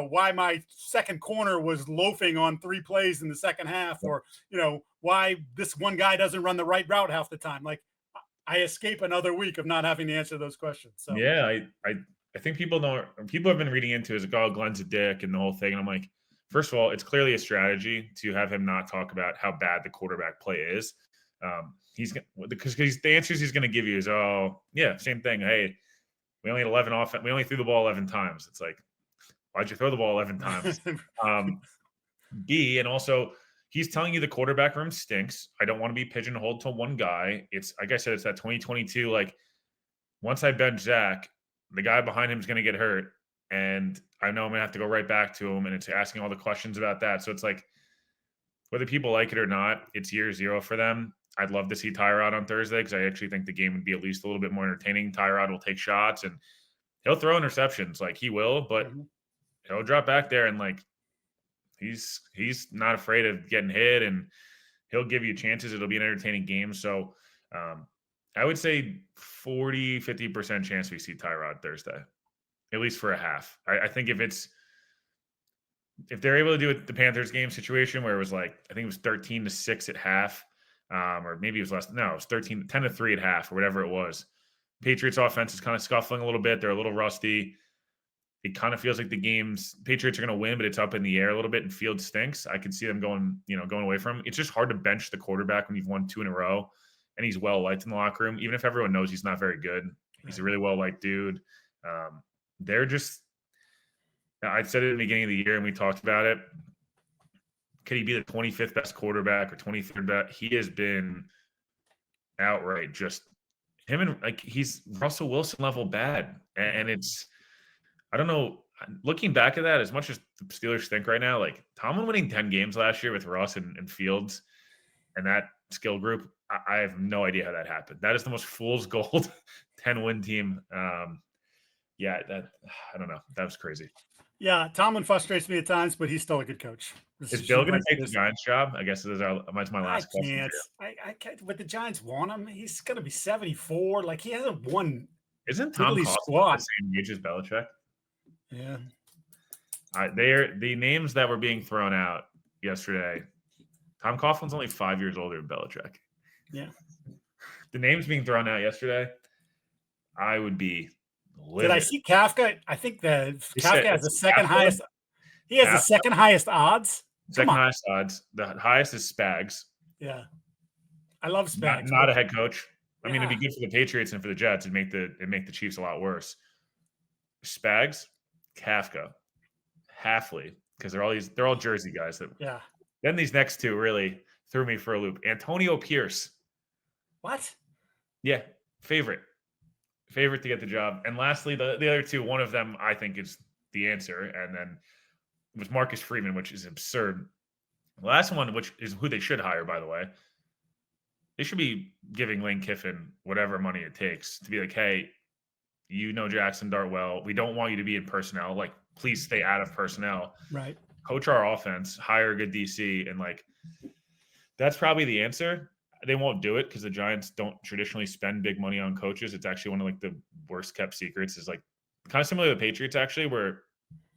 why my second corner was loafing on 3 plays in the second half, or, why this one guy doesn't run the right route half the time. Like, I escape another week of not having to answer those questions. So yeah, I think people have been reading into it as like, oh, Glenn's a dick and the whole thing. And I'm like, First of all, it's clearly a strategy to have him not talk about how bad the quarterback play is. He's because the answers he's going to give you is, oh yeah, same thing. Hey, we only had 11 offense. We only threw the ball 11 times. It's like, why'd you throw the ball 11 times? B, and also he's telling you the quarterback room stinks. I don't want to be pigeonholed to one guy. It's like I said, it's that 2022. Like once I bench Zach, the guy behind him is going to get hurt, and I know I'm going to have to go right back to him, and it's asking all the questions about that. So it's like whether people like it or not, it's year zero for them. I'd love to see Tyrod on Thursday because I actually think the game would be at least a little bit more entertaining. Tyrod will take shots and he'll throw interceptions, like he will, but he'll drop back there and like he's not afraid of getting hit and he'll give you chances. It'll be an entertaining game. So I would say 40-50% chance we see Tyrod Thursday, at least for a half. I think if they're able to do it the Panthers game situation where it was like, I think it was 13-6 at half, or maybe it was less. No, it was 10-3 at half or whatever it was. Patriots offense is kind of scuffling a little bit. They're a little rusty. It kind of feels like the Patriots are going to win, but it's up in the air a little bit and field stinks. I can see them going away from him. It's just hard to bench the quarterback when you've won 2 in a row and he's well liked in the locker room, even if everyone knows he's not very good. He's a really well liked dude. They're just, I said it in the beginning of the year and we talked about it. Could he be the 25th best quarterback or 23rd best? He has been outright just him and like he's Russell Wilson level bad. And it's, I don't know. Looking back at that, as much as the Steelers stink right now, like Tomlin winning 10 games last year with Russ and Fields and that skill group, I have no idea how that happened. That is the most fool's gold 10-win team. I don't know. That was crazy. Yeah, Tomlin frustrates me at times, but he's still a good coach. Is Bill going to take the Giants job? I guess that's my last question. I can't. But the Giants want him. He's going to be 74. Like he hasn't won. Isn't Tom Coughlin the same age as Belichick? Yeah. They're the names that were being thrown out yesterday. Tom Coughlin's only 5 years older than Belichick. Yeah. The names being thrown out yesterday, I would be livid. Did I see Kafka? I think that Kafka has the second highest. He has the second highest odds. Second highest odds. The highest is Spags. Yeah. I love Spags. Not a head coach. I mean, it'd be good for the Patriots and for the Jets. It'd make the Chiefs a lot worse. Spags, Kafka, Halfley, because they're all Jersey guys. Then these next two really threw me for a loop. Antonio Pierce. What? Yeah, favorite to get the job. And lastly, the other two, one of them I think is the answer, and then it was Marcus Freeman, which is absurd. The last one, which is who they should hire, by the way, they should be giving Lane Kiffin whatever money it takes to be like, hey, you know Jackson Dart well. We don't want you to be in personnel. Like, please stay out of personnel. Right. Coach our offense, hire a good DC, and like that's probably the answer. They won't do it because the Giants don't traditionally spend big money on coaches. It's actually one of like the worst kept secrets. Is like kind of similar to the Patriots actually, where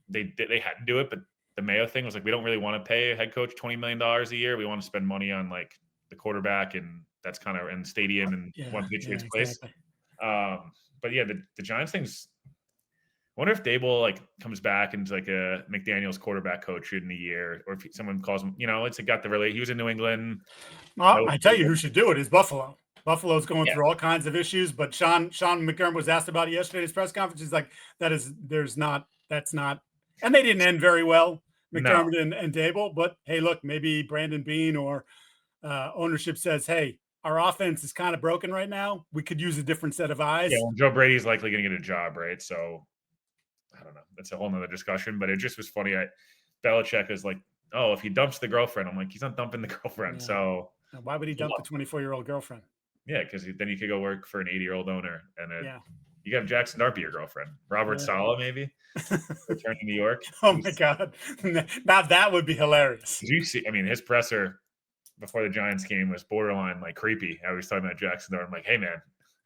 they had to do it, but the Mayo thing was like we don't really want to pay a head coach $20 million a year. We want to spend money on like the quarterback, and that's kind of in the stadium and one Patriots place. Exactly. But yeah, the Giants thing's. I wonder if Dable like comes back and is like a McDaniel's quarterback coach in a year, or if someone calls him. It's like got the relate. He was in New England. Well, I tell you who should do it is Buffalo. Buffalo's going through all kinds of issues, but Sean McDermott was asked about it yesterday at his press conference. He's like, that's not, and they didn't end very well, McDermott and Dable. But hey, look, maybe Brandon Beane or ownership says, hey, our offense is kind of broken right now. We could use a different set of eyes. Yeah, well, Joe Brady's likely going to get a job, right? So I don't know. That's a whole nother discussion, but it just was funny. Belichick is like, oh, if he dumps the girlfriend, I'm like, he's not dumping the girlfriend. Yeah. So why would he dump the 24-year-old girlfriend? Yeah, because then you could go work for an 80-year-old owner, and you have Jackson Dart be your girlfriend. Robert Saleh, maybe return to New York. Oh my God, now that would be hilarious. Did you see? I mean, his presser before the Giants game was borderline like creepy. I was talking about Jackson Dart. I'm like, hey man.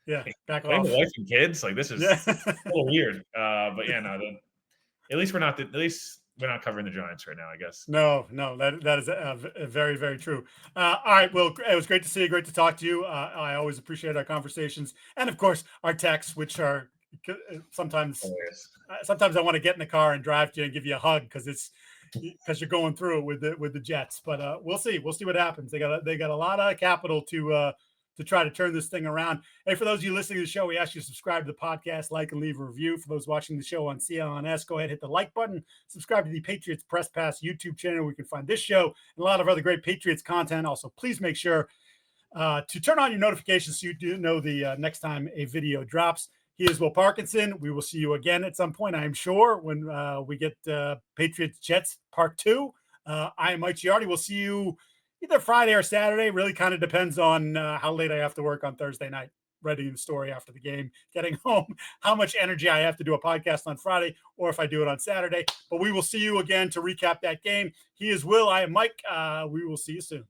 Yeah, back off. off. Wife and kids, like this is a little weird. But yeah, no. At least we're not covering the Giants right now, I guess. No, that is very, very true. All right, Will, it was great to see you. Great to talk to you. I always appreciate our conversations, and of course our texts, which are sometimes I want to get in the car and drive to you and give you a hug because because you're going through it with the Jets. But we'll see. We'll see what happens. They got a lot of capital to try to turn this thing around. Hey, for those of you listening to the show, we ask you to subscribe to the podcast, like, and leave a review. For those watching the show on CLNS, go ahead, hit the like button. Subscribe to the Patriots Press Pass YouTube channel where you can find this show and a lot of other great Patriots content. Also, please make sure to turn on your notifications so you do know the next time a video drops. He is Will Parkinson. We will see you again at some point, I am sure, when we get Patriots-Jets Part 2. I am Mike Giardi. We'll see you either Friday or Saturday. Really kind of depends on how late I have to work on Thursday night, writing the story after the game, getting home, how much energy I have to do a podcast on Friday, or if I do it on Saturday. But we will see you again to recap that game. He is Will. I am Mike. We will see you soon.